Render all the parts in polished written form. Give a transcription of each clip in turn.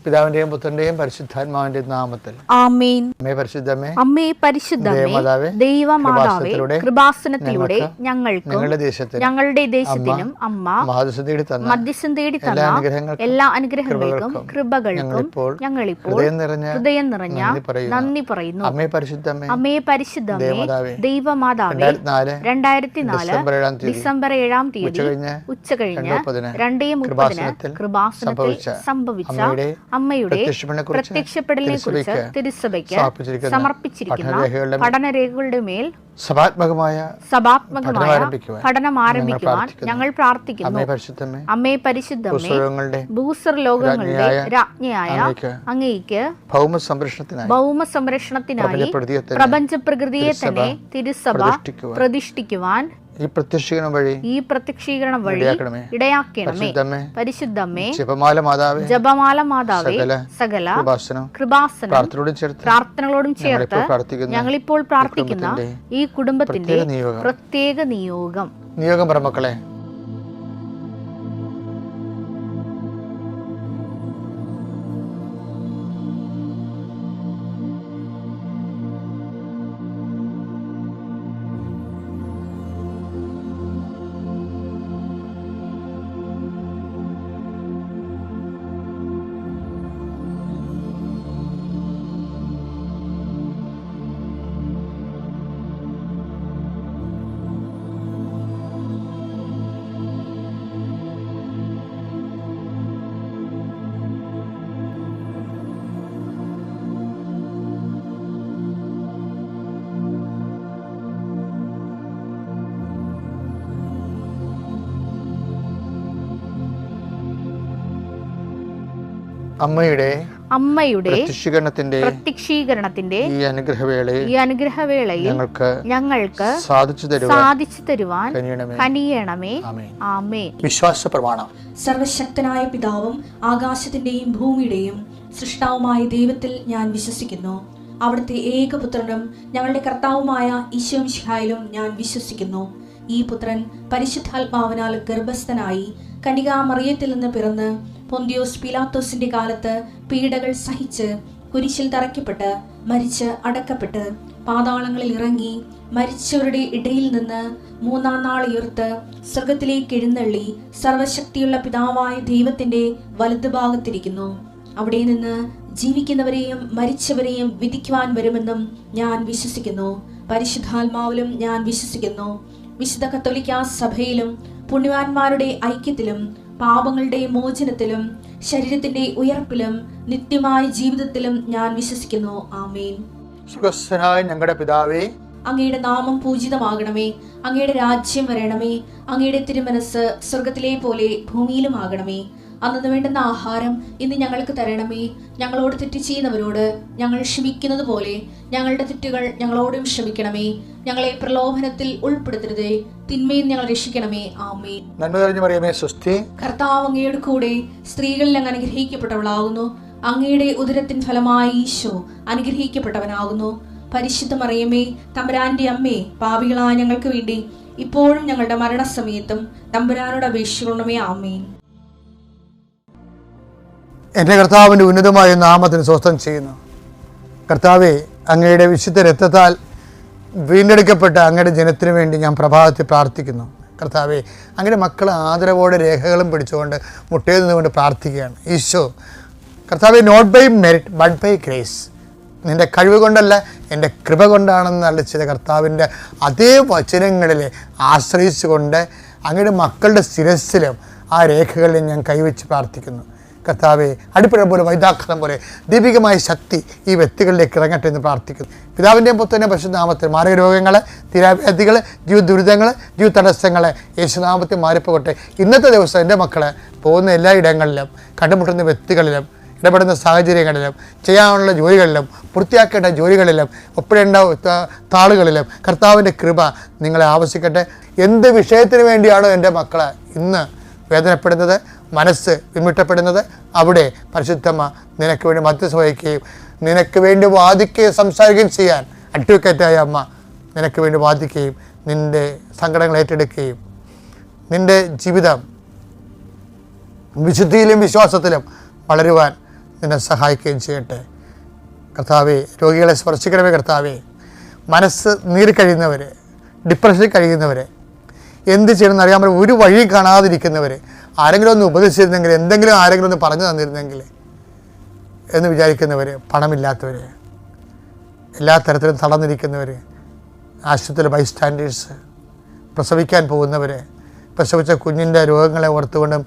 പിതാവിന്റെയും പുത്രന്റെയും പരിശുദ്ധാത്മാവിന്റെയും നാമത്തിൽ ആമേൻ. അമ്മേ പരിശുദ്ധമേ, അമ്മേ പരിശുദ്ധമേ, ദൈവമാതാവേ, കൃപാസനത്തിലൂടെ ഞങ്ങൾക്കും ഞങ്ങളുടെ ദേശത്തിനും അമ്മ മധ്യസ്ഥം തേടി തന്ന എല്ലാ അനുഗ്രഹങ്ങൾക്കും കൃപകൾക്കും ഞങ്ങളിപ്പോൾ ഹൃദയം നിറഞ്ഞ നന്ദി പറയുന്നു. അമ്മേ പരിശുദ്ധമേ, അമ്മേ പരിശുദ്ധമേ, ദൈവമാതാവേ, 2004 ഡിസംബർ 7 തീയതി ഉച്ചകഴിഞ്ഞ് 2:30 കൃപാസനത്തിൽ സംഭവിച്ച അമ്മയുടെ പ്രത്യക്ഷപ്പെടലിനെ കുറിച്ച് തിരുസഭയ്ക്ക് സമർപ്പിച്ചിരിക്കുന്ന പഠനരേഖകളുടെ മേൽ സഭാത്മകമായ പഠനം ആരംഭിക്കുവാൻ ഞങ്ങൾ പ്രാർത്ഥിക്കുന്നു. അമ്മേ പരിശുദ്ധമേ, ഭൂസ്വർ ലോകങ്ങളുടെ രാജ്ഞിയായ അങ്ങേയ്ക്ക് ഭൗമ സംരക്ഷണത്തിനായി പ്രപഞ്ച പ്രകൃതിയെ തന്നെ തിരുസഭ പ്രതിഷ്ഠിക്കുവാൻ ഈ പ്രത്യക്ഷീകരണം വഴി ഇടയാക്കണമേ. പരിശുദ്ധമേ, ജപമാല മാതാവേ, സകല കൃപാസനം പ്രാർത്ഥനകളോടും ചേർത്ത് ഞങ്ങളിപ്പോൾ പ്രാർത്ഥിക്കുന്ന ഈ കുടുംബത്തിന്റെ പ്രത്യേക നിയോഗം പറമക്കളെ, അമ്മയുടെ പ്രത്യക്ഷീകരണത്തിന്റെ ഈ അനുഗ്രഹവേളയിൽ ഞങ്ങൾക്ക് സാധിച്ചു തരുവാൻ കനിയണമേ. ആമേൻ. വിശ്വാസ പ്രമാണം. സർവശക്തനായ പിതാവും ആകാശത്തിന്റെയും ഭൂമിയുടെയും സൃഷ്ടാവുമായ ദൈവത്തിൽ ഞാൻ വിശ്വസിക്കുന്നു. അവിടുത്തെ ഏകപുത്രനും ഞങ്ങളുടെ കർത്താവുമായ ഈശോ മിശിഹായിലും ഞാൻ വിശ്വസിക്കുന്നു. ഈ പുത്രൻ പരിശുദ്ധാത്മാവിനാൽ ഗർഭസ്ഥനായി കന്യകാമറിയത്തിൽ നിന്ന് പിറന്ന് പൊന്തിയോസ് പിലാത്തോസിന്റെ കാലത്ത് പീഡകൾ സഹിച്ച് കുരിശിൽ തറയ്ക്കപ്പെട്ട് മരിച്ച് അടക്കപ്പെട്ട് പാതാളങ്ങളിൽ ഇറങ്ങി മരിച്ചവരുടെ ഇടയിൽ നിന്ന് 3-ാം നാൾ ഉയർത്ത് സ്വർഗത്തിലേക്ക് എഴുന്നള്ളി സർവശക്തിയുള്ള പിതാവായ ദൈവത്തിന്റെ വലതുഭാഗത്തിരിക്കുന്നു. അവിടെ നിന്ന് ജീവിക്കുന്നവരെയും മരിച്ചവരെയും വിധിക്കുവാൻ വരുമെന്നും ഞാൻ വിശ്വസിക്കുന്നു. പരിശുദ്ധാത്മാവിലും ഞാൻ വിശ്വസിക്കുന്നു. വിശുദ്ധ കത്തോലിക്കാ സഭയിലും പുണ്യവാന്മാരുടെ ഐക്യത്തിലും പാപങ്ങളുടെ മോചനത്തിലും ശരീരത്തിന്റെ ഉയർപ്പിലും നിത്യമായ ജീവിതത്തിലും ഞാൻ വിശ്വസിക്കുന്നു. ആമേൻ. സുഖസ്ഥനായ ഞങ്ങളുടെ പിതാവേ, അങ്ങയുടെ നാമം പൂജിതമാകണമേ. അങ്ങയുടെ രാജ്യം വരണമേ. അങ്ങയുടെ തിരുമനസ് സ്വർഗത്തിലെ പോലെ ഭൂമിയിലും ആകണമേ. അന്നു വേണ്ടുന്ന ആഹാരം ഇന്ന് ഞങ്ങൾക്ക് തരണമേ. ഞങ്ങളോട് തെറ്റ് ചെയ്യുന്നവരോട് ഞങ്ങൾ ക്ഷമിക്കുന്നത് പോലെ ഞങ്ങളുടെ തെറ്റുകൾ ഞങ്ങളോടും ക്ഷമിക്കണമേ. ഞങ്ങളെ പ്രലോഭനത്തിൽ ഉൾപ്പെടുത്തരുതേ, തിന്മയിൽ ഞങ്ങൾ രക്ഷിക്കണമേ. ആമേൻ. നന്മ നിറഞ്ഞ മറിയമേ, സ്വസ്തി. കർത്താവ് അങ്ങയുടെ കൂടെ സ്ത്രീകളിൽ അങ്ങ് അനുഗ്രഹിക്കപ്പെട്ടവളാകുന്നു. അങ്ങയുടെ ഉദരത്തിൻ ഫലമായി ഈശോ അനുഗ്രഹിക്കപ്പെട്ടവനാകുന്നു. പരിശുദ്ധ മറിയമേ, തമ്പുരാന്റെ അമ്മേ, പാപികളായ ഞങ്ങൾക്ക് വേണ്ടി ഇപ്പോഴും ഞങ്ങളുടെ മരണസമയത്തും തമ്പുരാനോട് അപേക്ഷിക്കണമേ. ആമേൻ. എൻ്റെ കർത്താവിൻ്റെ ഉന്നതമായ നാമത്തിന് സ്വസ്ഥം ചെയ്യുന്നു. കർത്താവെ, അങ്ങയുടെ വിശുദ്ധ രക്തത്താൽ വീണ്ടെടുക്കപ്പെട്ട അങ്ങയുടെ ജനത്തിനു വേണ്ടി ഞാൻ പ്രഭാതത്തിൽ പ്രാർത്ഥിക്കുന്നു. കർത്താവെ, അങ്ങയുടെ മക്കൾ ആദരവോടെ രേഖകളും പിടിച്ചുകൊണ്ട് മുട്ടയിൽ നിന്നുകൊണ്ട് പ്രാർത്ഥിക്കുകയാണ്. ഈശോ കർത്താവെ, not by merit but by grace, നിൻ്റെ കഴിവ് കൊണ്ടല്ല എൻ്റെ കൃപ കൊണ്ടാണെന്ന് അളിച്ചത് കർത്താവിൻ്റെ അതേ വചനങ്ങളിൽ ആശ്രയിച്ചുകൊണ്ട് അങ്ങയുടെ മക്കളുടെ ശിരസ്സിലും ആ രേഖകളിൽ ഞാൻ കൈവച്ച് പ്രാർത്ഥിക്കുന്നു. കർത്താവെ, അടിപ്പഴ പോലെ വൈദാഖനം പോലെ ദീപികമായ ശക്തി ഈ വ്യക്തികളിലേക്ക് ഇറങ്ങട്ടെ എന്ന് പ്രാർത്ഥിക്കുന്നു. പിതാവിൻ്റെയും പുത്രൻ്റെയും പരിശുദ്ധനാമത്തിൽ മാരക രോഗങ്ങൾ, തീരാവ്യാധികൾ, ജീവിത ദുരിതങ്ങൾ, ജീവിത തടസ്സങ്ങൾ യേശുനാമത്തിൽ മാറിപ്പോകട്ടെ. ഇന്നത്തെ ദിവസം എൻ്റെ മക്കളെ പോകുന്ന എല്ലാ ഇടങ്ങളിലും, കണ്ടുമുട്ടുന്ന വ്യക്തികളിലും, ഇടപെടുന്ന സാഹചര്യങ്ങളിലും, ചെയ്യാനുള്ള ജോലികളിലും, പൂർത്തിയാക്കേണ്ട ജോലികളിലും, ഒപ്പിടേണ്ട താളുകളിലും കർത്താവിൻ്റെ കൃപ നിങ്ങളെ ആവശ്യിക്കട്ടെ. എന്ത് വിഷയത്തിന് വേണ്ടിയാണോ എൻ്റെ മക്കളെ ഇന്ന് വേദനപ്പെടുന്നത്, മനസ്സ് വിമിട്ടപ്പെടുന്നത്, അവിടെ പരിശുദ്ധമ്മ നിനക്ക് വേണ്ടി മധ്യസ്ഥ വഹിക്കുകയും നിനക്ക് വേണ്ടി വാദിക്കുകയും സംസാരിക്കുകയും ചെയ്യാൻ അഡ്വക്കേറ്റായ അമ്മ നിനക്ക് വേണ്ടി വാദിക്കുകയും നിൻ്റെ സങ്കടങ്ങൾ ഏറ്റെടുക്കുകയും നിൻ്റെ ജീവിതം വിശുദ്ധിയിലും വിശ്വാസത്തിലും വളരുവാൻ നിന്നെ സഹായിക്കുകയും ചെയ്യട്ടെ. കർത്താവേ, രോഗികളെ സ്പർശിക്കണമേ കർത്താവേ. മനസ്സ് നീറിക്കഴിയുന്നവർ, ഡിപ്രഷനിൽ കഴിയുന്നവർ, എന്ത് ചെയ്യണമെന്ന് അറിയാൻ പറ്റും ഒരു വഴി കാണാതിരിക്കുന്നവർ, ആരെങ്കിലും ഒന്ന് ഉപദേശിച്ചിരുന്നെങ്കിൽ, എന്തെങ്കിലും ആരെങ്കിലും ഒന്ന് പറഞ്ഞു തന്നിരുന്നെങ്കിൽ എന്ന് വിചാരിക്കുന്നവർ, പണമില്ലാത്തവർ, എല്ലാ തരത്തിലും തളർന്നിരിക്കുന്നവർ, ആശുപത്രിയിലെ ബൈസ്റ്റാൻഡേഴ്സ്, പ്രസവിക്കാൻ പോകുന്നവർ, പ്രസവിച്ച കുഞ്ഞിൻ്റെ രോഗങ്ങളെ ഓർത്തുകൊണ്ടും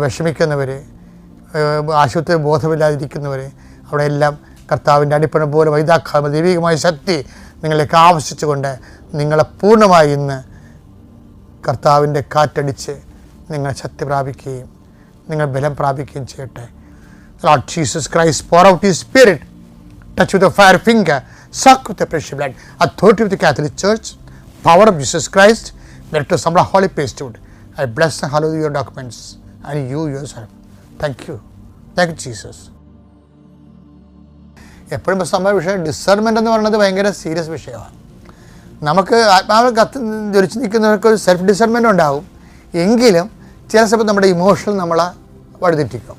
വിഷമിക്കുന്നവർ, ആശുപത്രി ബോധമില്ലാതിരിക്കുന്നവർ, അവിടെ എല്ലാം കർത്താവിൻ്റെ അടിപ്പണ പോലെ വൈദാഖാമ ദൈവികമായ ശക്തി നിങ്ങളിലേക്ക് ആവശ്യിച്ചുകൊണ്ട് നിങ്ങളെ പൂർണ്ണമായി ഇന്ന് കർത്താവിൻ്റെ കാറ്റടിച്ച് നിങ്ങൾ ശക്തി പ്രാപിക്കുകയും നിങ്ങൾ ബലം പ്രാപിക്കുകയും ചെയ്യട്ടെ. Lord Jesus Christ, pour out His Spirit, touch with a fire finger, suck with the precious blood, authority of the Catholic Church, power of Jesus Christ, merit of some holy priesthood. I bless and hallow your documents and you yourself. Thank you. Thank you, Jesus. എപ്പോഴും സംഭവ വിഷയം ഡിസേർമെൻ്റ് എന്ന് പറയുന്നത് ഭയങ്കര serious വിഷയമാണ്. നമുക്ക് ആത്മാവിൽ ജ്വലിച്ച് നിൽക്കുന്നവർക്ക് ഒരു സെൽഫ് ഡിസേർമെൻ്റ് ഉണ്ടാവും. എങ്കിലും ചില സമയത്ത് നമ്മുടെ ഇമോഷൻ നമ്മളെ വഴിതെറ്റിക്കും.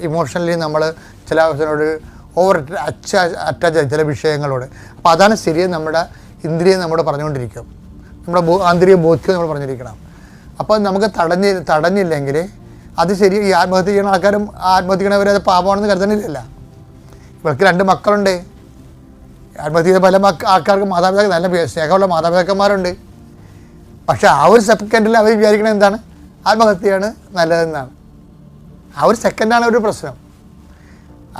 ഇമോഷണലി നമ്മൾ ചില ആവശ്യത്തിനോട് ഓവർ അറ്റാച്ച് ചില വിഷയങ്ങളോട്. അപ്പോൾ അതാണ് ശരിയും നമ്മുടെ ഇന്ദ്രിയം നമ്മോട് പറഞ്ഞുകൊണ്ടിരിക്കും, നമ്മുടെ ആന്തരിക ബോധ്യം നമ്മൾ പറഞ്ഞിരിക്കണം. അപ്പോൾ നമുക്ക് തടഞ്ഞില്ലെങ്കിൽ അത് ശരി. ഈ ആത്മഹത്യ ചെയ്യുന്ന ആൾക്കാരും ആത്മഹത്യണവരെ അത് പാപമാണെന്ന് കരുതണില്ലല്ല. ഇവർക്ക് 2 മക്കളുണ്ട്. ആത്മഹത്യ ചെയ്ത പല ആൾക്കാർക്ക് മാതാപിതാക്കൾ നല്ല സ്നേഹമുള്ള മാതാപിതാക്കന്മാരുണ്ട്. പക്ഷേ ആ ഒരു സെക്കൻഡിൽ അവർ വിചാരിക്കണത് എന്താണ്? ആത്മഹത്യയാണ് നല്ലതെന്നാണ്. ആ ഒരു സെക്കൻഡാണ് ഒരു പ്രശ്നം.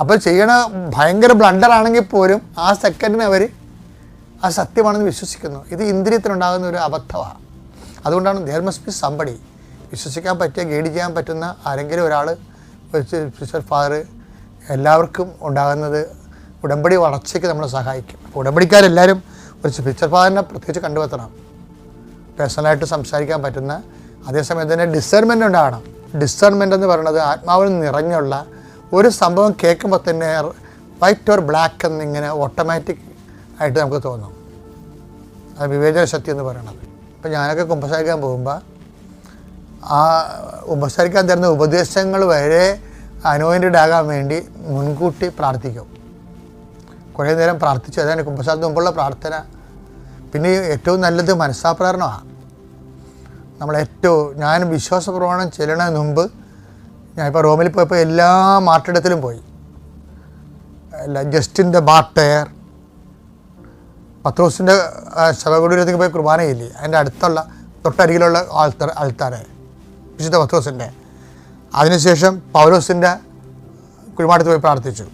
അപ്പോൾ ചെയ്യണ ഭയങ്കര ബ്ലണ്ടറാണെങ്കിൽ പോലും ആ സെക്കൻഡിന് അവർ ആ സത്യമാണെന്ന് വിശ്വസിക്കുന്നു. ഇത് ഇന്ദ്രിയത്തിനുണ്ടാകുന്ന ഒരു അബദ്ധമാണ്. അതുകൊണ്ടാണ് there must be somebody, വിശ്വസിക്കാൻ പറ്റിയ ഗൈഡ് ചെയ്യാൻ പറ്റുന്ന ആരെങ്കിലും ഒരാൾ, ഒരു ഫാദർ. എല്ലാവർക്കും ഉണ്ടാകുന്നത് ഉടമ്പടി വളർച്ചയ്ക്ക് നമ്മളെ സഹായിക്കും. അപ്പോൾ ഉടമ്പടിക്കാരെല്ലാവരും ഒരു സ്പിരിച്വൽ ഫാദറിനെ പ്രത്യേകിച്ച് കണ്ടുവെത്തണം, പേഴ്സണലായിട്ട് സംസാരിക്കാൻ പറ്റുന്ന. അതേസമയം തന്നെ ഡിസേർമെൻ്റ് ഉണ്ടാകണം. ഡിസേർമെൻ്റ് എന്ന് പറയുന്നത് ആത്മാവിൽ നിറഞ്ഞുള്ള ഒരു സംഭവം കേൾക്കുമ്പോൾ തന്നെ വൈറ്റ് ഓർ ബ്ലാക്ക് എന്നിങ്ങനെ ഓട്ടോമാറ്റിക് ആയിട്ട് നമുക്ക് തോന്നും. അത് വിവേചന ശക്തി എന്ന് പറയുന്നത്. ഇപ്പോൾ ഞാനൊക്കെ കുമ്പസാരിക്കാൻ പോകുമ്പോൾ ആ കുമ്പസാരിക്കാൻ തരുന്ന ഉപദേശങ്ങൾ വരെ അനോയിൻറ്റഡ് ആകാൻ വേണ്ടി മുൻകൂട്ടി പ്രാർത്ഥിക്കും. കുറേ നേരം പ്രാർത്ഥിച്ചു. അതാണ് കുമ്പസാരത്തിന് മുമ്പുള്ള പ്രാർത്ഥന. പിന്നെ ഏറ്റവും നല്ലത് മനസ്സാപ്രകരണമാണ്. ഞാൻ വിശ്വാസ പ്രമാണം ചെല്ലണതിന് മുമ്പ് ഞാനിപ്പോൾ റോമിൽ പോയപ്പോൾ എല്ലാ മാർട്ടിടത്തിലും പോയി. ജസ്റ്റിൻ ദ മാർട്ടയർ, പത്രോസിൻ്റെ ശവകുടീരത്തേക്ക് പോയി കുർബാനയില്ലേ, അതിൻ്റെ അടുത്തുള്ള തൊട്ടരികിലുള്ള ആൾത്താരെ വിശുദ്ധ പത്രോസിൻ്റെ. അതിനുശേഷം പൗലോസിൻ്റെ കുഴിമാടത്ത് പോയി പ്രാർത്ഥിച്ചു.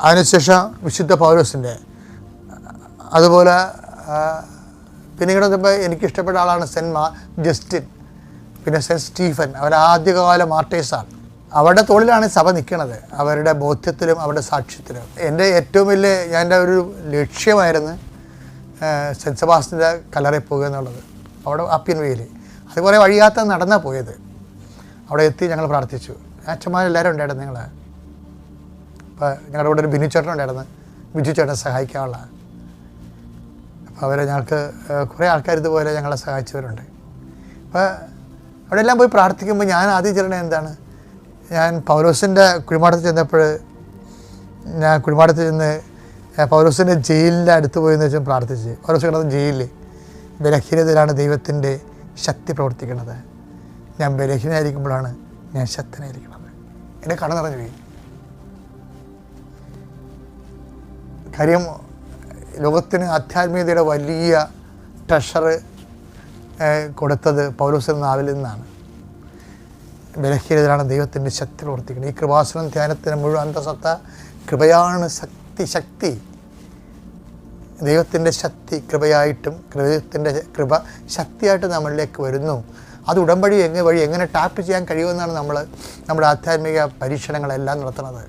അതിനുശേഷം വിശുദ്ധ പൗലോസിൻ്റെ. അതുപോലെ പിന്നെ ഇങ്ങനെ വന്നപ്പോൾ എനിക്കിഷ്ടപ്പെട്ട ആളാണ് ജസ്റ്റിൻ, പിന്നെ സെൻറ്റ് സ്റ്റീഫൻ. അവർ ആദ്യകാല മാർട്ടേഴ്സാണ്. അവരുടെ തോളിലാണ് സഭ നിൽക്കുന്നത്, അവരുടെ ബോധ്യത്തിലും അവരുടെ സാക്ഷ്യത്തിലും. എൻ്റെ ഏറ്റവും വലിയ എൻ്റെ ഒരു ലക്ഷ്യമായിരുന്നു സെൻറ്റ് സെബാസ്റ്റ്യൻ്റെ കല്ലറയിൽ പോകുക എന്നുള്ളത്. അവിടെ അപ്പിയൻ വേയിൽ അത് കുറേ വഴിയാത്ത നടന്നാണ് പോയത്. അവിടെ എത്തി ഞങ്ങൾ പ്രാർത്ഥിച്ചു. അച്ഛന്മാരെല്ലാവരും ഉണ്ടായിരുന്നു. ഞങ്ങൾ അപ്പോൾ ഞങ്ങളുടെ കൂടെ ഒരു ബിനു ചേട്ടൻ ഉണ്ടായിരുന്നു, ബിജു ചേട്ടൻ സഹായിക്കാനുള്ള. അപ്പോൾ അവരെ ഞങ്ങൾക്ക് കുറേ ആൾക്കാർ ഇതുപോലെ ഞങ്ങളെ സഹായിച്ചവരുണ്ട്. അപ്പോൾ അവിടെ എല്ലാം പോയി പ്രാർത്ഥിക്കുമ്പോൾ ഞാൻ ആദ്യം ചെല്ലണത് എന്താണ്, ഞാൻ പൗലോസിൻ്റെ കുഴിമാടത്ത് ചെന്നപ്പോൾ ഞാൻ കുഴിമാടത്ത് ചെന്ന് പൗലോസിൻ്റെ ജയിലിൻ്റെ അടുത്ത് പോയി എന്ന് വെച്ചാൽ പ്രാർത്ഥിച്ച്. പൗലോസ് കിടന്ന ജയിലിൽ ബലഹീനതയിലാണ് ദൈവത്തിൻ്റെ ശക്തി പ്രവർത്തിക്കുന്നത്. ഞാൻ ബലഹീനായിരിക്കുമ്പോഴാണ് ഞാൻ ശക്തനായിരിക്കുന്നത്. എൻ്റെ കട നിറഞ്ഞു പോയി. കാര്യം ലോകത്തിന് ആധ്യാത്മികതയുടെ വലിയ ട്രഷർ കൊടുത്തത് പൗലോസിൻ്റെ നാവിൽ നിന്നാണ്. ബലഹീനതയിലാണ് ദൈവത്തിൻ്റെ ശക്തി പ്രവർത്തിക്കുന്നത്. ഈ കൃപാസനം ധ്യാനത്തിന് മുഴുവൻ അന്തസത്ത കൃപയാണ്. ശക്തി ദൈവത്തിൻ്റെ ശക്തി കൃപയായിട്ടും ദൈവത്തിൻ്റെ കൃപ ശക്തിയായിട്ട് നമ്മളിലേക്ക് വരുന്നു. അത് ഉടമ്പടി വഴി എങ്ങനെ ടാപ്പ് ചെയ്യാൻ കഴിയുമെന്നാണ് നമ്മുടെ ആധ്യാത്മിക പരീക്ഷണങ്ങളെല്ലാം നടത്തുന്നത്.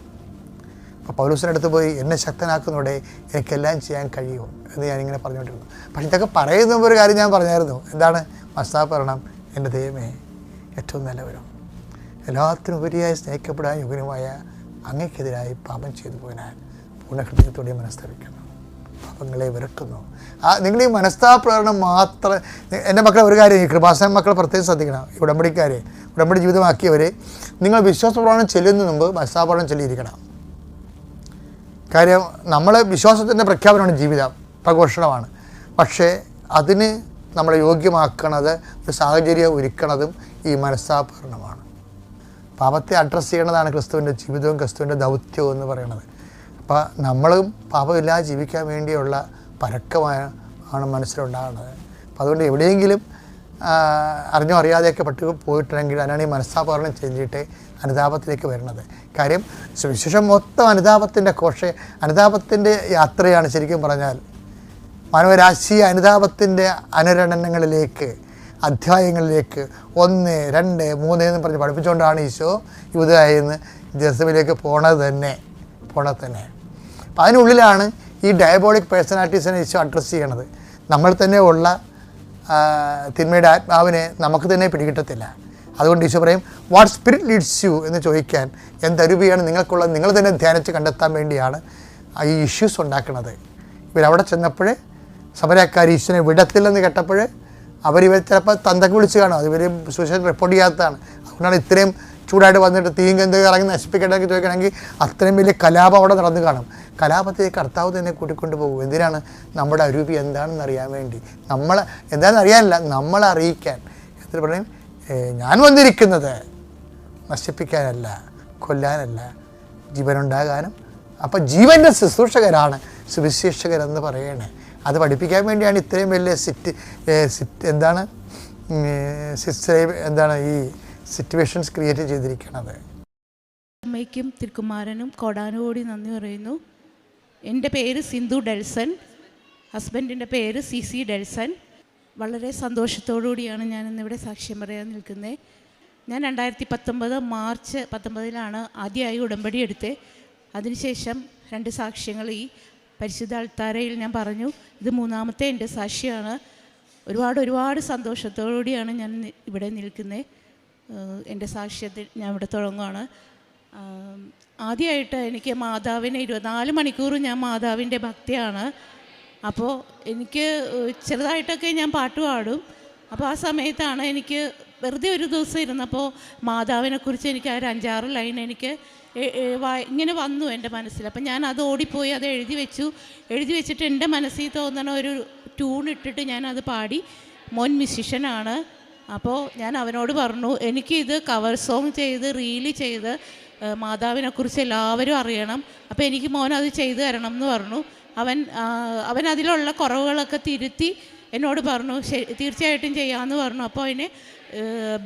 അപ്പോൾ പൗലോസിൻ്റെ അടുത്ത് പോയി എന്നെ ശക്തനാക്കുന്നതോടെ എനിക്കെല്ലാം ചെയ്യാൻ കഴിയും എന്ന് ഞാനിങ്ങനെ പറഞ്ഞുകൊണ്ടിരുന്നു. പക്ഷെ ഇതൊക്കെ പറയുന്ന ഒരു കാര്യം ഞാൻ പറഞ്ഞായിരുന്നു. എന്താണ്? മനസ്സാപരണം എൻ്റെ ദൈവമേ ഏറ്റവും നല്ലവരും എല്ലാത്തിനും ഉപരിയായി സ്നേഹിക്കപ്പെടാൻ യോഗ്യനുമായ അങ്ങയ്ക്കെതിരായി പാപം ചെയ്തു പോയനാൽ പൂർണ്ണഹൃദയത്തോടെ മനസ്തപിക്കുന്നു. പാപങ്ങളെ വെറുക്കുന്നു. നിങ്ങൾ ഈ മനസ്താപ്രകടനം മാത്രം. എൻ്റെ മക്കളെ ഒരു കാര്യം, ഈ കൃപാസന മക്കളെ പ്രത്യേകം ശ്രദ്ധിക്കണം. ഈ ഉടമ്പടി ജീവിതമാക്കിയവർ, നിങ്ങൾ വിശ്വാസപ്രകടനം ചെല്ലുന്നതിന് മുമ്പ് മനസ്താപ്രകടനം ചൊല്ലിയിരിക്കണം. കാര്യം നമ്മൾ വിശ്വാസത്തിൻ്റെ പ്രഖ്യാപനമാണ് ജീവിതം, പ്രഘോഷണമാണ്. പക്ഷേ അതിന് നമ്മളെ യോഗ്യമാക്കണത്, ഒരു സാഹചര്യം ഒരുക്കണതും ഈ മനസ്താപകരണമാണ്. പാപത്തെ അഡ്രസ്സ് ചെയ്യണതാണ് ക്രിസ്തുവിൻ്റെ ജീവിതവും ക്രിസ്തുവിൻ്റെ ദൗത്യവും എന്ന് പറയുന്നത്. അപ്പോൾ നമ്മളും പാപമില്ലാതെ ജീവിക്കാൻ വേണ്ടിയുള്ള പരക്കമാണ് മനസ്സിലുണ്ടാകുന്നത്. അപ്പോൾ അതുകൊണ്ട് എവിടെയെങ്കിലും അറിഞ്ഞോ അറിയാതെയൊക്കെ പോയിട്ടുണ്ടെങ്കിൽ അതിനാണ് ഈ മനസ്താപകരണം ചെയ്തിട്ട് അനുതാപത്തിലേക്ക് വരുന്നത്. കാര്യം സുവിശേഷം മൊത്തം അനുതാപത്തിൻ്റെ യാത്രയാണ്. ശരിക്കും പറഞ്ഞാൽ മാനവരാശിയെ അനുതാപത്തിൻ്റെ അനുരണനങ്ങളിലേക്ക്, അധ്യായങ്ങളിലേക്ക് 1, 2, 3 എന്ന് പറഞ്ഞ് പഠിപ്പിച്ചുകൊണ്ടാണ് ഈശോ യൂദയായിന്ന് ജെറുസലേമിലേക്ക് പോണത് തന്നെ. അപ്പം അതിനുള്ളിലാണ് ഈ ഡയബോളിക് പേഴ്സണാലിറ്റീസിനെ ഈശോ അഡ്രസ്സ് ചെയ്യണത്. നമ്മൾ തന്നെ ഉള്ള തിന്മയുടെ ആത്മാവിനെ നമുക്ക് തന്നെ പിടികിട്ടത്തില്ല. അതുകൊണ്ട് ഈശോ പറയും, വാട്ട് സ്പിരിറ്റ് ലീഡ്സ് യു എന്ന് ചോദിക്കാൻ എന്തരൂപിയാണ് നിങ്ങൾക്കുള്ളത്, നിങ്ങൾ തന്നെ ധ്യാനിച്ച് കണ്ടെത്താൻ വേണ്ടിയാണ് ഈ ഇഷ്യൂസ് ഉണ്ടാക്കുന്നത്. ഇവരവിടെ ചെന്നപ്പോൾ സമരക്കാർ ഈശോനെ വിടത്തില്ലെന്ന് കേട്ടപ്പോൾ ഇവർ ചിലപ്പോൾ തന്തക്ക് വിളിച്ച് കാണും. അത് ഇവർ സുവിശേഷം റിപ്പോർട്ട് ചെയ്യാത്തതാണ്. അതുകൊണ്ടാണ് ഇത്രയും ചൂടായിട്ട് വന്നിട്ട് തീയും ഗന്ധം ഇറങ്ങി നശിപ്പിക്കണമെങ്കിൽ ചോദിക്കണമെങ്കിൽ അത്രയും വലിയ കലാപം അവിടെ നടന്നു കാണും. കലാപത്തിലേക്ക് കർത്താവ് തന്നെ കൂട്ടിക്കൊണ്ട് പോകും. എന്തിനാണ്? നമ്മുടെ അരൂപി എന്താണെന്ന് അറിയാൻ വേണ്ടി. എന്താണെന്ന് അറിയാനല്ല, നമ്മളെ അറിയിക്കാൻ. എന്നിട്ട് പറയും, ഞാൻ വന്നിരിക്കുന്നത് നശിപ്പിക്കാനല്ല, കൊല്ലാനല്ല, ജീവനുണ്ടാകാനും. അപ്പം ജീവൻ്റെ ശുശ്രൂഷകരാണ് സുവിശേഷകരെന്ന് പറയണേ. അത് പഠിപ്പിക്കാൻ വേണ്ടിയാണ് ഇത്രയും വലിയ ഈ സിറ്റുവേഷൻസ് ക്രിയേറ്റ് ചെയ്തിരിക്കുന്നത്. അമ്മയ്ക്കും തിരുക്കുമാരനും കോടാനുകോടി നന്ദി പറയുന്നു. എൻ്റെ പേര് സിന്ധു ഡെൽസൺ, ഹസ്ബൻഡിൻ്റെ പേര് CC ഡെൽസൺ. വളരെ സന്തോഷത്തോടുകൂടിയാണ് ഞാൻ ഇന്നിവിടെ സാക്ഷ്യം പറയാൻ നിൽക്കുന്നത്. ഞാൻ 2019 മാർച്ച് 19 ആദ്യമായി ഉടമ്പടി എടുത്തത്. അതിനുശേഷം 2 സാക്ഷ്യങ്ങൾ ഈ പരിശുദ്ധ അൾത്താരയിൽ ഞാൻ പറഞ്ഞു. ഇത് 3ാമത്തെ എൻ്റെ സാക്ഷ്യമാണ്. ഒരുപാട് സന്തോഷത്തോടുകൂടിയാണ് ഞാൻ ഇവിടെ നിൽക്കുന്നത്. എൻ്റെ സാക്ഷ്യത്തിൽ ഞാൻ ഇവിടെ തുടങ്ങുകയാണ്. ആദ്യമായിട്ട് എനിക്ക് മാതാവിനെ 24 മണിക്കൂറും ഞാൻ മാതാവിൻ്റെ ഭക്തിയാണ്. അപ്പോൾ എനിക്ക് ചെറുതായിട്ടൊക്കെ ഞാൻ പാട്ട് പാടും. അപ്പോൾ ആ സമയത്താണ് എനിക്ക് വെറുതെ ഒരു ദിവസം ഇരുന്നപ്പോൾ മാതാവിനെക്കുറിച്ച് എനിക്ക് 5-6 ലൈൻ എനിക്ക് ഇങ്ങനെ വന്നു എൻ്റെ മനസ്സിൽ. അപ്പം ഞാൻ അത് ഓടിപ്പോയി അത് എഴുതി വെച്ചിട്ട് എൻ്റെ മനസ്സിൽ തോന്നണ ഒരു ട്യൂൺ ഇട്ടിട്ട് ഞാനത് പാടി. മോൻ മ്യൂസിഷ്യനാണ്. അപ്പോൾ ഞാൻ അവനോട് പറഞ്ഞു, എനിക്കിത് കവർ സോങ് ചെയ്ത് റീല് ചെയ്ത് മാതാവിനെക്കുറിച്ച് എല്ലാവരും അറിയണം. അപ്പോൾ എനിക്ക് മോൻ അത് ചെയ്തു തരണം എന്ന് പറഞ്ഞു. അവൻ അതിലുള്ള കുറവുകളൊക്കെ തിരുത്തി എന്നോട് പറഞ്ഞു തീർച്ചയായിട്ടും ചെയ്യാമെന്ന് പറഞ്ഞു. അപ്പോൾ അതിന്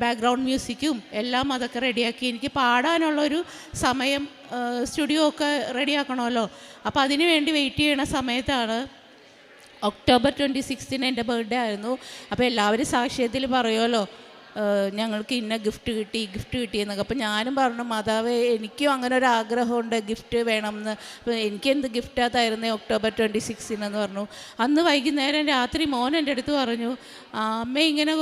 ബാക്ക്ഗ്രൗണ്ട് മ്യൂസിക്കും എല്ലാം അതൊക്കെ റെഡിയാക്കി എനിക്ക് പാടാനുള്ളൊരു സമയം സ്റ്റുഡിയോ ഒക്കെ റെഡിയാക്കണമല്ലോ. അപ്പോൾ അതിന് വേണ്ടി വെയിറ്റ് ചെയ്യണ സമയത്താണ് ഒക്ടോബർ 26 എൻ്റെ ബർത്ത്ഡേ ആയിരുന്നു. അപ്പോൾ എല്ലാവരും സാക്ഷ്യത്തിൽ പറയുമല്ലോ ഞങ്ങൾക്ക് ഇന്ന ഗിഫ്റ്റ് കിട്ടി എന്നൊക്കെ. അപ്പോൾ ഞാനും പറഞ്ഞു, മാതാവേ എനിക്കും അങ്ങനെ ഒരു ആഗ്രഹമുണ്ട്, ഗിഫ്റ്റ് വേണമെന്ന്. അപ്പോൾ എനിക്കെന്ത് ഗിഫ്റ്റാണ് തരുന്നത് ഒക്ടോബർ 26 എന്ന് പറഞ്ഞു. അന്ന് വൈകുന്നേരം രാത്രി മോൻ എൻ്റെ അടുത്ത് പറഞ്ഞു, അമ്മ ഇങ്ങനെ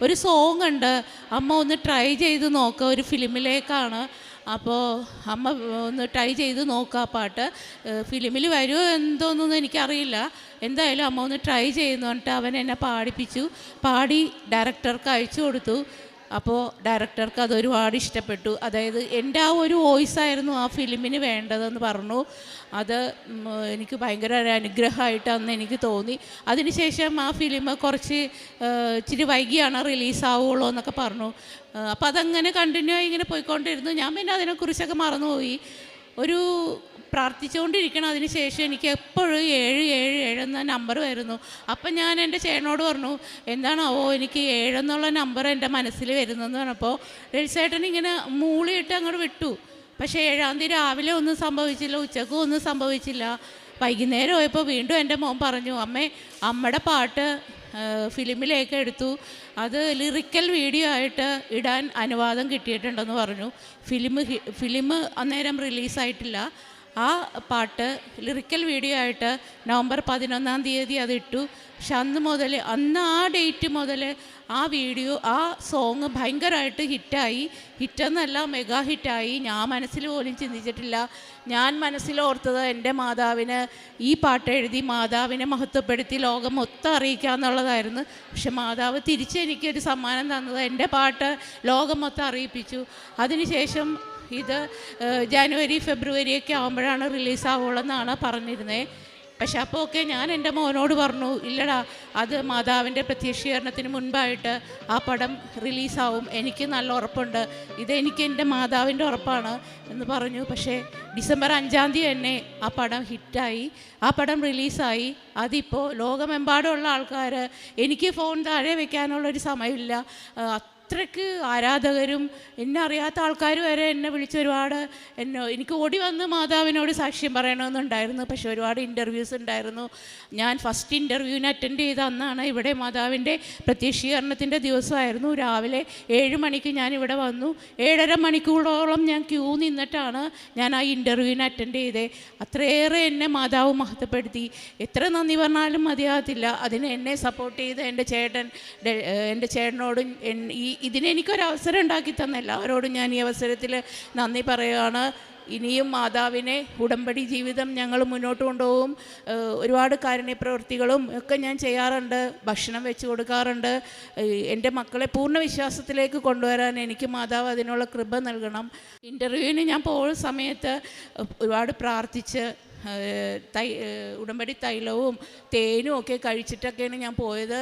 ഒരു സോങ് ഉണ്ട്, അമ്മ ഒന്ന് ട്രൈ ചെയ്ത് നോക്കുക, ഒരു ഫിലിമിലേക്കാണ്. അപ്പോൾ അമ്മ ഒന്ന് ട്രൈ ചെയ്ത് നോക്കുക, പാട്ട് ഫിലിമിൽ വരുമോ എന്തോന്നൊന്നും എനിക്കറിയില്ല, എന്തായാലും അമ്മ ഒന്ന് ട്രൈ ചെയ്യുന്നു പറഞ്ഞിട്ട് അവൻ എന്നെ പാടി ഡയറക്ടർക്ക് അയച്ചു കൊടുത്തു. അപ്പോൾ ഡയറക്ടർക്ക് അതൊരുപാട് ഇഷ്ടപ്പെട്ടു. അതായത് എൻ്റെ ആ ഒരു വോയിസായിരുന്നു ആ ഫിലിമിന് വേണ്ടതെന്ന് പറഞ്ഞു. അത് എനിക്ക് ഭയങ്കര ഒരു അനുഗ്രഹമായിട്ട് അന്ന് എനിക്ക് തോന്നി. അതിനുശേഷം ആ ഫിലിം ഇച്ചിരി വൈകിയാണ് റിലീസാവുള്ളൂ എന്നൊക്കെ പറഞ്ഞു. അപ്പോൾ അതങ്ങനെ കണ്ടിന്യൂ ആയി ഇങ്ങനെ പോയിക്കൊണ്ടിരുന്നു. ഞാൻ പിന്നെ അതിനെക്കുറിച്ചൊക്കെ മറന്നുപോയി. പ്രാർത്ഥിച്ചുകൊണ്ടിരിക്കണം. അതിന് ശേഷം എനിക്ക് എപ്പോഴും 777 എന്ന നമ്പർ വരുന്നു. അപ്പം ഞാൻ എൻ്റെ ചേട്ടനോട് പറഞ്ഞു, എന്താണാവോ എനിക്ക് 7 എന്നുള്ള നമ്പർ എൻ്റെ മനസ്സിൽ വരുന്നതെന്ന് പറഞ്ഞപ്പോൾ ഡെൽസേട്ടൻ ഇങ്ങനെ മൂളിയിട്ട് അങ്ങോട്ട് വിട്ടു. പക്ഷേ 7-ാം തീയതി രാവിലെ ഒന്നും സംഭവിച്ചില്ല, ഉച്ചക്കും ഒന്നും സംഭവിച്ചില്ല. വൈകുന്നേരം പോയപ്പോൾ വീണ്ടും എൻ്റെ മോൻ പറഞ്ഞു, അമ്മയുടെ പാട്ട് ഫിലിമിലേക്ക് എടുത്തു, അത് ലിറിക്കൽ വീഡിയോ ആയിട്ട് ഇടാൻ അനുവാദം കിട്ടിയിട്ടുണ്ടെന്ന് പറഞ്ഞു. ഫിലിം അന്നേരം റിലീസായിട്ടില്ല. ആ പാട്ട് ലിറിക്കൽ വീഡിയോ ആയിട്ട് നവംബർ 11 അത് ഇട്ടു. പക്ഷെ അന്ന് ആ ഡേറ്റ് മുതൽ ആ വീഡിയോ, ആ സോങ് ഭയങ്കരമായിട്ട് ഹിറ്റായി. ഹിറ്റെന്നല്ല, മെഗാ ഹിറ്റായി. ഞാൻ മനസ്സിൽ പോലും ചിന്തിച്ചിട്ടില്ല. ഞാൻ മനസ്സിലോർത്തത് എൻ്റെ മാതാവിന് ഈ പാട്ട് എഴുതി മാതാവിനെ മഹത്വപ്പെടുത്തി ലോകം മൊത്തം അറിയിക്കുക എന്നുള്ളതായിരുന്നു. പക്ഷെ മാതാവ് തിരിച്ചെനിക്കൊരു സമ്മാനം തന്നത് എൻ്റെ പാട്ട് ലോകം മൊത്തം അറിയിപ്പിച്ചു. അതിനുശേഷം ഇത് ജനുവരി ഫെബ്രുവരി ഒക്കെ ആകുമ്പോഴാണ് റിലീസാവുള്ളൂ എന്നാണ് പറഞ്ഞിരുന്നത്. പക്ഷെ അപ്പോൾ ഒക്കെ ഞാൻ എൻ്റെ മോനോട് പറഞ്ഞു, ഇല്ലടാ, അത് മാതാവിൻ്റെ പ്രത്യക്ഷീകരണത്തിന് മുൻപായിട്ട് ആ പടം റിലീസാവും, എനിക്ക് നല്ല ഉറപ്പുണ്ട്, ഇതെനിക്ക് എൻ്റെ മാതാവിൻ്റെ ഉറപ്പാണ് എന്ന് പറഞ്ഞു. പക്ഷേ ഡിസംബർ 5 തന്നെ ആ പടം ഹിറ്റായി, ആ പടം റിലീസായി. അതിപ്പോൾ ലോകമെമ്പാടുമുള്ള ആൾക്കാർ, എനിക്ക് ഫോൺ താഴെ വയ്ക്കാനുള്ളൊരു സമയമില്ല, അത്രയ്ക്ക് ആരാധകരും എന്നെ അറിയാത്ത ആൾക്കാർ വരെ എന്നെ വിളിച്ച് ഒരുപാട് എനിക്ക് ഓടി വന്ന് മാതാവിനോട് സാക്ഷ്യം പറയണമെന്നുണ്ടായിരുന്നു. പക്ഷെ ഒരുപാട് ഇൻ്റർവ്യൂസ് ഉണ്ടായിരുന്നു. ഞാൻ ഫസ്റ്റ് ഇൻ്റർവ്യൂവിന് അറ്റൻഡ് ചെയ്ത അന്നാണ് ഇവിടെ മാതാവിൻ്റെ പ്രത്യക്ഷീകരണത്തിൻ്റെ ദിവസമായിരുന്നു. രാവിലെ 7 മണിക്ക് ഞാൻ ഇവിടെ വന്നു. 7.5 മണിക്കൂറോളം ഞാൻ ക്യൂ നിന്നിട്ടാണ് ഞാൻ ആ ഇൻ്റർവ്യൂവിന് അറ്റൻഡ് ചെയ്തത്. അത്രയേറെ എന്നെ മാതാവ് മഹത്വപ്പെടുത്തി. എത്ര നന്ദി പറഞ്ഞാലും മതിയാകത്തില്ല. അതിന് എന്നെ സപ്പോർട്ട് ചെയ്ത എൻ്റെ ചേട്ടനോടും ഇതിനെനിക്കൊരവസരം ഉണ്ടാക്കി തന്ന എല്ലാവരോടും ഞാൻ ഈ അവസരത്തിൽ നന്ദി പറയുകയാണ്. ഇനിയും മാതാവിനെ ഉടമ്പടി ജീവിതം ഞങ്ങൾ മുന്നോട്ട് കൊണ്ടുപോകും. ഒരുപാട് കാരുണ്യ പ്രവൃത്തികളും ഒക്കെ ഞാൻ ചെയ്യാറുണ്ട്, ഭക്ഷണം വെച്ച് കൊടുക്കാറുണ്ട്. എൻ്റെ മക്കളെ പൂർണ്ണ വിശ്വാസത്തിലേക്ക് കൊണ്ടുവരാൻ എനിക്ക് മാതാവ് അതിനുള്ള കൃപ നൽകണം. ഇൻ്റർവ്യൂവിന് ഞാൻ പോകുന്ന സമയത്ത് ഒരുപാട് പ്രാർത്ഥിച്ച് ഉടമ്പടി തൈലവും തേനും ഒക്കെ കഴിച്ചിട്ടൊക്കെയാണ് ഞാൻ പോയത്.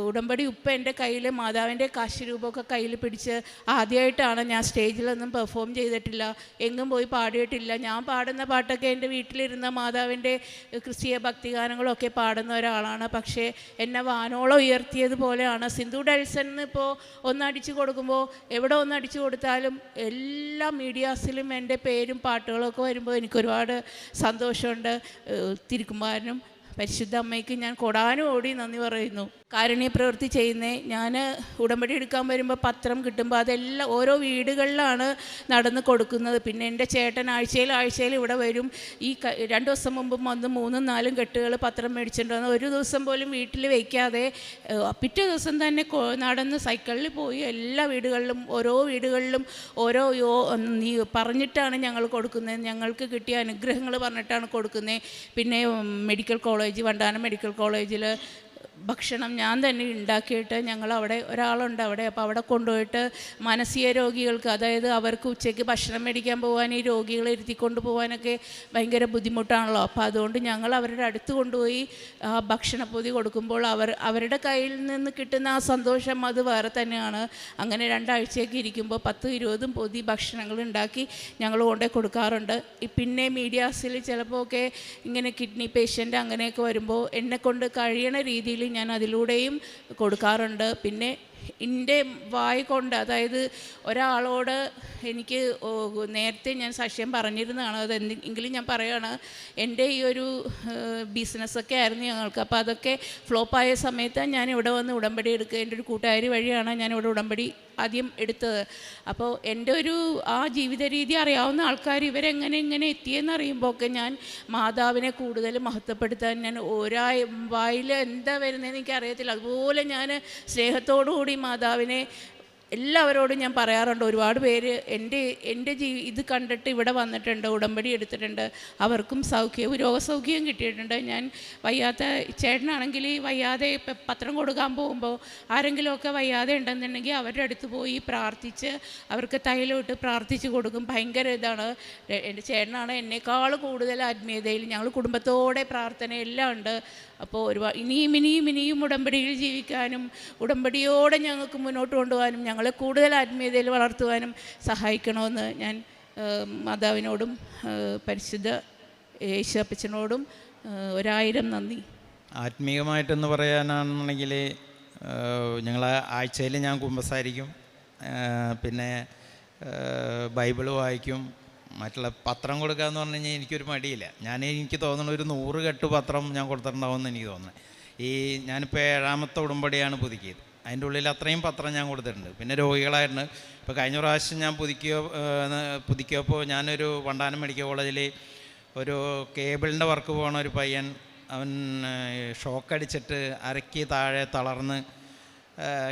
ഉടമ്പടി ഉപ്പ് എൻ്റെ കയ്യിൽ, മാതാവിൻ്റെ കാശ് രൂപമൊക്കെ കയ്യിൽ പിടിച്ച് ആദ്യമായിട്ടാണ്. ഞാൻ സ്റ്റേജിലൊന്നും പെർഫോം ചെയ്തിട്ടില്ല, എങ്ങും പോയി പാടിയിട്ടില്ല. ഞാൻ പാടുന്ന പാട്ടൊക്കെ എൻ്റെ വീട്ടിലിരുന്ന മാതാവിൻ്റെ ക്രിസ്തീയ ഭക്തിഗാനങ്ങളൊക്കെ പാടുന്ന ഒരാളാണ്. പക്ഷേ എന്നെ വാനോളം ഉയർത്തിയതുപോലെയാണ്. സിന്ധു ഡെൽസൺ ഇപ്പോൾ ഒന്നടിച്ചു കൊടുക്കുമ്പോൾ, എവിടെ ഒന്നടിച്ചു കൊടുത്താലും എല്ലാ മീഡിയാസിലും എൻ്റെ പേരും പാട്ടുകളൊക്കെ വരുമ്പോൾ എനിക്കൊരുപാട് സന്തോഷമുണ്ട്. തിരുക്കുമാരനും പരിശുദ്ധ അമ്മയ്ക്ക് ഞാൻ കൊടാനുകൂടി നന്ദി പറയുന്നു. കാരുണ്യ പ്രവൃത്തി ചെയ്യുന്നേ. ഞാൻ ഉടമ്പടി എടുക്കാൻ വരുമ്പോൾ പത്രം കിട്ടുമ്പോൾ അതെല്ലാം ഓരോ വീടുകളിലാണ് നടന്ന് കൊടുക്കുന്നത്. പിന്നെ എൻ്റെ ചേട്ടൻ ആഴ്ചയിൽ ഇവിടെ വരും. ഈ 2 ദിവസം മുമ്പ് വന്ന് 3-4 കെട്ടുകൾ പത്രം മേടിച്ചിട്ട് വന്ന് ഒരു ദിവസം പോലും വീട്ടിൽ വയ്ക്കാതെ പിറ്റേ ദിവസം തന്നെ നടന്ന് സൈക്കിളിൽ പോയി എല്ലാ വീടുകളിലും ഓരോ വീടുകളിലും ഓരോ പറഞ്ഞിട്ടാണ് ഞങ്ങൾ കൊടുക്കുന്നത്. ഞങ്ങൾക്ക് കിട്ടിയ അനുഗ്രഹങ്ങൾ പറഞ്ഞിട്ടാണ് കൊടുക്കുന്നത്. പിന്നെ മെഡിക്കൽ കോളേജ്, വണ്ടാനം മെഡിക്കൽ കോളേജിൽ ഭക്ഷണം ഞാൻ തന്നെ ഉണ്ടാക്കിയിട്ട് ഞങ്ങളവിടെ ഒരാളുണ്ട് അവിടെ, അപ്പോൾ അവിടെ കൊണ്ടുപോയിട്ട് മാനസിക രോഗികൾക്ക്, അതായത് അവർക്ക് ഉച്ചയ്ക്ക് ഭക്ഷണം മേടിക്കാൻ പോകാൻ, ഈ രോഗികളെ ഇരുത്തിക്കൊണ്ട് പോകാനൊക്കെ ഭയങ്കര ബുദ്ധിമുട്ടാണല്ലോ. അപ്പോൾ അതുകൊണ്ട് ഞങ്ങൾ അവരുടെ അടുത്ത് കൊണ്ടുപോയി ആ ഭക്ഷണപ്പൊതി കൊടുക്കുമ്പോൾ അവരുടെ കയ്യിൽ നിന്ന് കിട്ടുന്ന ആ സന്തോഷം അത് വേറെ തന്നെയാണ്. അങ്ങനെ 2 ആഴ്ചയൊക്കെ ഇരിക്കുമ്പോൾ 10-20 പൊതി ഭക്ഷണങ്ങൾ ഉണ്ടാക്കി ഞങ്ങൾ കൊണ്ടുപോയി കൊടുക്കാറുണ്ട്. പിന്നെ മീഡിയാസിൽ ചിലപ്പോൾ ഒക്കെ ഇങ്ങനെ കിഡ്നി പേഷ്യൻ്റ് അങ്ങനെയൊക്കെ വരുമ്പോൾ എന്നെക്കൊണ്ട് കഴിയണ രീതിയിൽ ഞാൻ അതിലൂടെയും കൊടുക്കാറുണ്ട്. പിന്നെ എൻ്റെ വായി കൊണ്ട്, അതായത് ഒരാളോട് എനിക്ക് നേരത്തെ ഞാൻ സാക്ഷ്യം പറഞ്ഞിരുന്നതാണ്, അത് എങ്കിലും ഞാൻ പറയുകയാണ്. എൻ്റെ ഈ ഒരു ബിസിനസ്സൊക്കെ ആയിരുന്നു ഞങ്ങൾക്ക്. അപ്പോൾ അതൊക്കെ ഫ്ലോപ്പായ സമയത്ത് ഞാൻ ഇവിടെ വന്ന് ഉടമ്പടി എടുക്കുക. എൻ്റെ ഒരു കൂട്ടുകാരി വഴിയാണ് ഞാനിവിടെ ഉടമ്പടി ആദ്യം എടുത്തത്. അപ്പോൾ എൻ്റെ ഒരു ആ ജീവിത രീതി അറിയാവുന്ന ആൾക്കാർ ഇവരെങ്ങനെ എത്തിയെന്ന് അറിയുമ്പോൾ ഒക്കെ ഞാൻ മാതാവിനെ കൂടുതൽ മഹത്വപ്പെടുത്താൻ, ഞാൻ വായിൽ എന്താ വരുന്നതെന്ന് എനിക്കറിയത്തില്ല, അതുപോലെ ഞാൻ സ്നേഹത്തോടു കൂടി മാതാവിനെ എല്ലാവരോടും ഞാൻ പറയാറുണ്ട്. ഒരുപാട് പേര് എൻ്റെ ഇത് കണ്ടിട്ട് ഇവിടെ വന്നിട്ടുണ്ട്, ഉടമ്പടി എടുത്തിട്ടുണ്ട്. അവർക്കും സൗഖ്യവും രോഗസൗഖ്യവും കിട്ടിയിട്ടുണ്ട്. ഞാൻ വയ്യാത്ത ചേട്ടനാണെങ്കിൽ വയ്യാതെ പത്രം കൊടുക്കാൻ പോകുമ്പോൾ ആരെങ്കിലുമൊക്കെ വയ്യാതെ ഉണ്ടെന്നുണ്ടെങ്കിൽ അവരുടെ അടുത്ത് പോയി പ്രാർത്ഥിച്ച് അവർക്ക് തൈലോട്ട് പ്രാർത്ഥിച്ച് കൊടുക്കും. ഭയങ്കര ഇതാണ്. എൻ്റെ ചേട്ടനാണ് എന്നേക്കാൾ കൂടുതൽ ആത്മീയതയിൽ, ഞങ്ങൾ കുടുംബത്തോടെ പ്രാർത്ഥനയെല്ലാം ഉണ്ട്. അപ്പോൾ ഒരുപാട് ഇനിയും ഉടമ്പടിയിൽ ജീവിക്കാനും ഉടമ്പടിയോടെ ഞങ്ങൾക്ക് മുന്നോട്ട് കൊണ്ടുപോകാനും ഞങ്ങളെ കൂടുതൽ ആത്മീയതയിൽ വളർത്തുവാനും സഹായിക്കണമെന്ന് ഞാൻ മാതാവിനോടും പരിശുദ്ധ യേശുപ്പച്ചനോടും 1000 നന്ദി. ആത്മീയമായിട്ടെന്ന് പറയാനാണെന്നുണ്ടെങ്കിൽ ഞങ്ങൾ ആഴ്ചയിൽ ഞാൻ കുമ്പസാരിക്കും, പിന്നെ ബൈബിൾ വായിക്കും. മറ്റുള്ള പത്രം കൊടുക്കുക എന്ന് പറഞ്ഞു കഴിഞ്ഞാൽ എനിക്കൊരു മടിയില്ല. എനിക്ക് തോന്നുന്നു ഒരു 100 കെട്ട് പത്രം ഞാൻ കൊടുത്തിട്ടുണ്ടാവുമെന്ന് എനിക്ക് തോന്നുന്നത്. ഞാനിപ്പോൾ 7ാമത്തെ ഉടമ്പടിയാണ് പുതുക്കിയത്. അതിൻ്റെ ഉള്ളിൽ അത്രയും പത്രം ഞാൻ കൊടുത്തിട്ടുണ്ട്. പിന്നെ രോഗികളായിരുന്നു. ഇപ്പോൾ കഴിഞ്ഞ പ്രാവശ്യം ഞാൻ പുതുക്കിയപ്പോൾ ഞാനൊരു വണ്ടാനം മെഡിക്കൽ കോളേജിൽ ഒരു കേബിളിൻ്റെ വർക്ക് പോകണ ഒരു പയ്യൻ, അവൻ ഷോക്കടിച്ചിട്ട് അരയ്ക്ക് താഴെ തളർന്ന്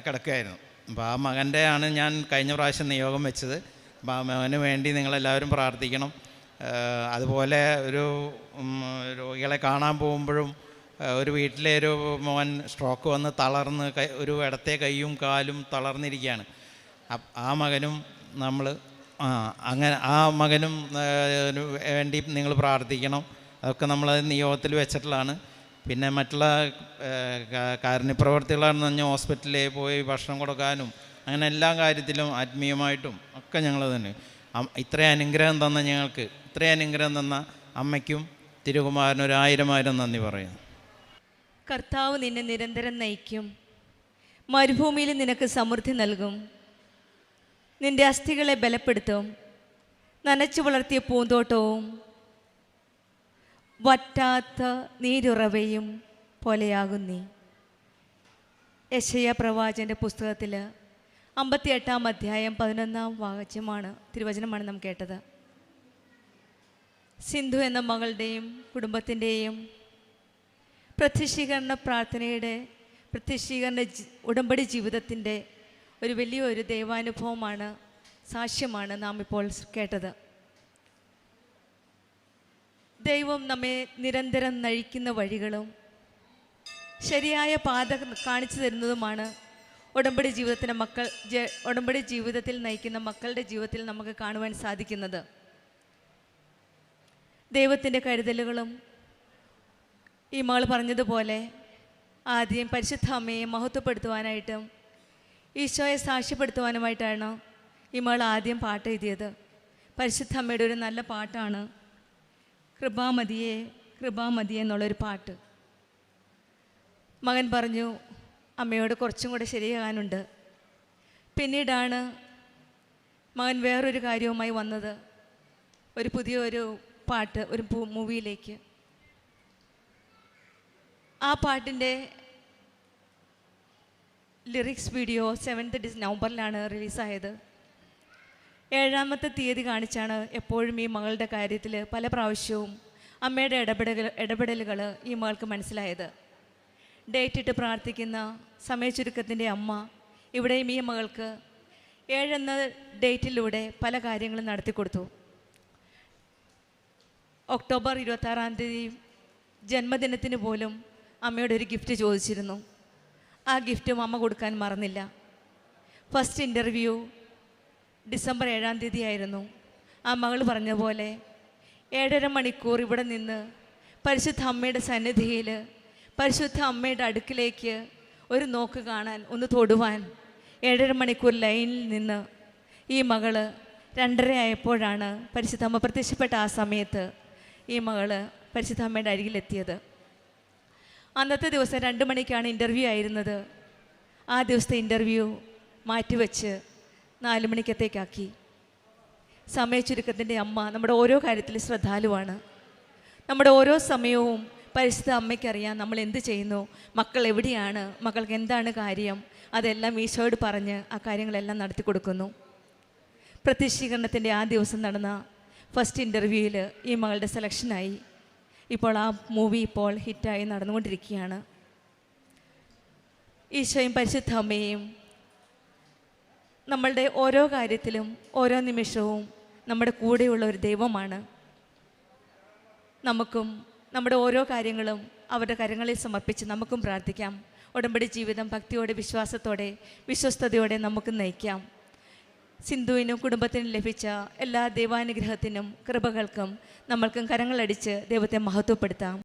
കിടക്കുകയായിരുന്നു. അപ്പോൾ ആ മകൻ്റെ ആണ് ഞാൻ കഴിഞ്ഞ പ്രാവശ്യം നിയോഗം വെച്ചത്. അപ്പോൾ ആ മകന് വേണ്ടി നിങ്ങളെല്ലാവരും പ്രാർത്ഥിക്കണം. അതുപോലെ ഒരു രോഗികളെ കാണാൻ പോകുമ്പോഴും ഒരു വീട്ടിലെ ഒരു മോൻ സ്ട്രോക്ക് വന്ന് തളർന്ന് ഒരു ഇടത്തെ കൈയും കാലും തളർന്നിരിക്കുകയാണ്. ആ മകനും നമ്മൾ അങ്ങനെ ആ മകനും വേണ്ടി നിങ്ങൾ പ്രാർത്ഥിക്കണം. അതൊക്കെ നമ്മൾ നിയോഗത്തിൽ വെച്ചിട്ടുള്ളതാണ്. പിന്നെ മറ്റുള്ള കാരുണ്യപ്രവർത്തികളാണെന്ന് പറഞ്ഞാൽ ഹോസ്പിറ്റലിൽ പോയി ഭക്ഷണം കൊടുക്കാനും അങ്ങനെ എല്ലാ കാര്യത്തിലും ആത്മീയമായിട്ടും ഒക്കെ ഞങ്ങൾ തന്നെ ഇത്രയും അനുഗ്രഹം തന്ന ഞങ്ങൾക്ക്, ഇത്രയും അനുഗ്രഹം തന്ന അമ്മയ്ക്കും തിരുകുമാരനും 1000 നന്ദി പറയുന്നു. കർത്താവ് നിന്നെ നിരന്തരം നയിക്കും. മരുഭൂമിയിൽ നിനക്ക് സമൃദ്ധി നൽകും. നിന്റെ അസ്ഥികളെ ബലപ്പെടുത്തും. നനച്ചു വളർത്തിയ പൂന്തോട്ടവും വറ്റാത്ത നീരുറവയും പോലെയാകും നീ. യെശയ്യാ പ്രവാചകൻ്റെ പുസ്തകത്തിൽ 58-ാം അധ്യായം 11-ാം തിരുവചനമാണ് നാം കേട്ടത്. സിന്ധു എന്ന മകളുടെയും കുടുംബത്തിൻ്റെയും പ്രത്യക്ഷീകരണ പ്രാർത്ഥനയുടെ ഉടമ്പടി ജീവിതത്തിൻ്റെ ഒരു വലിയൊരു ദൈവാനുഭവമാണ്, സാക്ഷ്യമാണ് നാം ഇപ്പോൾ കേട്ടത്. ദൈവം നമ്മെ നിരന്തരം നയിക്കുന്ന വഴികളും ശരിയായ പാത കാണിച്ചു തരുന്നതുമാണ് ഉടമ്പടി ജീവിതത്തിൽ നയിക്കുന്ന മക്കളുടെ ജീവിതത്തിൽ നമുക്ക് കാണുവാൻ സാധിക്കുന്നത്. ദൈവത്തിൻ്റെ കരുതലുകളും ഈ മകൾ പറഞ്ഞതുപോലെ ആദ്യം പരിശുദ്ധ അമ്മയെ മഹത്വപ്പെടുത്തുവാനായിട്ടും ഈശോയെ സാക്ഷ്യപ്പെടുത്തുവാനുമായിട്ടാണ് ഈ മകൾ ആദ്യം പാട്ട് എഴുതിയത്. പരിശുദ്ധ അമ്മയുടെ ഒരു നല്ല പാട്ടാണ് കൃപാമതിയെ കൃപാമതിയെ എന്നുള്ളൊരു പാട്ട്. മകൻ പറഞ്ഞു അമ്മയോട് കുറച്ചും കൂടെ ശരിയാകാനുണ്ട്. പിന്നീടാണ് മകൻ വേറൊരു കാര്യവുമായി വന്നത്, ഒരു പുതിയൊരു പാട്ട്, ഒരു മൂവിയിലേക്ക്. ആ പാട്ടിൻ്റെ ലിറിക്സ് വീഡിയോ 7th നവംബറിലാണ് റിലീസായത്. 7ാമത്തെ തീയതി കാണിച്ചാണ് എപ്പോഴും ഈ മകളുടെ കാര്യത്തിൽ പല പ്രാവശ്യവും അമ്മയുടെ ഇടപെടലുകൾ ഈ മകൾക്ക് മനസ്സിലായത്. ഡേറ്റ് ഇട്ട് പ്രാർത്ഥിക്കുന്ന സമയചുരുക്കത്തിൻ്റെ അമ്മ ഇവിടെയും ഈ മകൾക്ക് 7 എന്ന ഡേറ്റിലൂടെ പല കാര്യങ്ങളും നടത്തിക്കൊടുത്തു. ഒക്ടോബർ 26-ാം തീയതി ജന്മദിനത്തിന് പോലും അമ്മയോട് ഒരു ഗിഫ്റ്റ് ചോദിച്ചിരുന്നു. ആ ഗിഫ്റ്റും അമ്മ കൊടുക്കാൻ മറന്നില്ല. ഫസ്റ്റ് ഇൻ്റർവ്യൂ ഡിസംബർ 7-ാം തീയതി ആയിരുന്നു. ആ മകൾ പറഞ്ഞ പോലെ 7.5 മണിക്കൂർ ഇവിടെ നിന്ന് പരിശുദ്ധ അമ്മയുടെ സന്നിധിയിൽ പരിശുദ്ധ അമ്മയുടെ അടുക്കിലേക്ക് ഒരു നോക്ക് കാണാൻ, ഒന്ന് തൊടുവാൻ 7.5 മണിക്കൂർ ലൈനിൽ നിന്ന് ഈ മകള് 2:30 ആയപ്പോഴാണ് പരിശുദ്ധ അമ്മ പ്രത്യക്ഷപ്പെട്ട ആ സമയത്ത് ഈ മകള് പരിശുദ്ധ അമ്മയുടെ അരികിലെത്തിയത്. അന്നത്തെ ദിവസം 2 മണിക്കാണ് ഇൻ്റർവ്യൂ ആയിരുന്നത്. ആ ദിവസത്തെ ഇൻ്റർവ്യൂ മാറ്റിവെച്ച് 4 മണിക്കത്തേക്കാക്കി. സമയചുരുക്കത്തിൻ്റെ അമ്മ നമ്മുടെ ഓരോ കാര്യത്തിൽ ശ്രദ്ധാലുവാണ്. നമ്മുടെ ഓരോ സമയവും പരിശുദ്ധ അമ്മയ്ക്കറിയാം നമ്മൾ എന്ത് ചെയ്യുന്നു, മക്കൾ എവിടെയാണ്, മക്കൾക്ക് എന്താണ് കാര്യം, അതെല്ലാം ഈശോയോട് പറഞ്ഞ് ആ കാര്യങ്ങളെല്ലാം നടത്തി കൊടുക്കുന്നു. പ്രത്യക്ഷീകരണത്തിൻ്റെ ആ ദിവസം നടന്ന ഫസ്റ്റ് ഇൻ്റർവ്യൂവിൽ ഈ മകളുടെ സെലക്ഷനായി. ഇപ്പോൾ ആ മൂവി ഇപ്പോൾ ഹിറ്റായി നടന്നുകൊണ്ടിരിക്കുകയാണ്. ഈശോയും പരിശുദ്ധ അമ്മയും നമ്മളുടെ ഓരോ കാര്യത്തിലും ഓരോ നിമിഷവും നമ്മുടെ കൂടെയുള്ള ഒരു ദൈവമാണ്. നമുക്കും നമ്മുടെ ഓരോ കാര്യങ്ങളും അവരുടെ കരങ്ങളിൽ സമർപ്പിച്ച് നമുക്കും പ്രാർത്ഥിക്കാം. ഉടമ്പടി ജീവിതം ഭക്തിയോടെ, വിശ്വാസത്തോടെ, വിശ്വസ്തയോടെ നമുക്ക് നയിക്കാം. സിന്ധുവിനും കുടുംബത്തിനും ലഭിച്ച എല്ലാ ദൈവാനുഗ്രഹത്തിനും കൃപകൾക്കും നമ്മൾക്കും കരങ്ങളടിച്ച് ദൈവത്തെ മഹത്വപ്പെടുത്താം.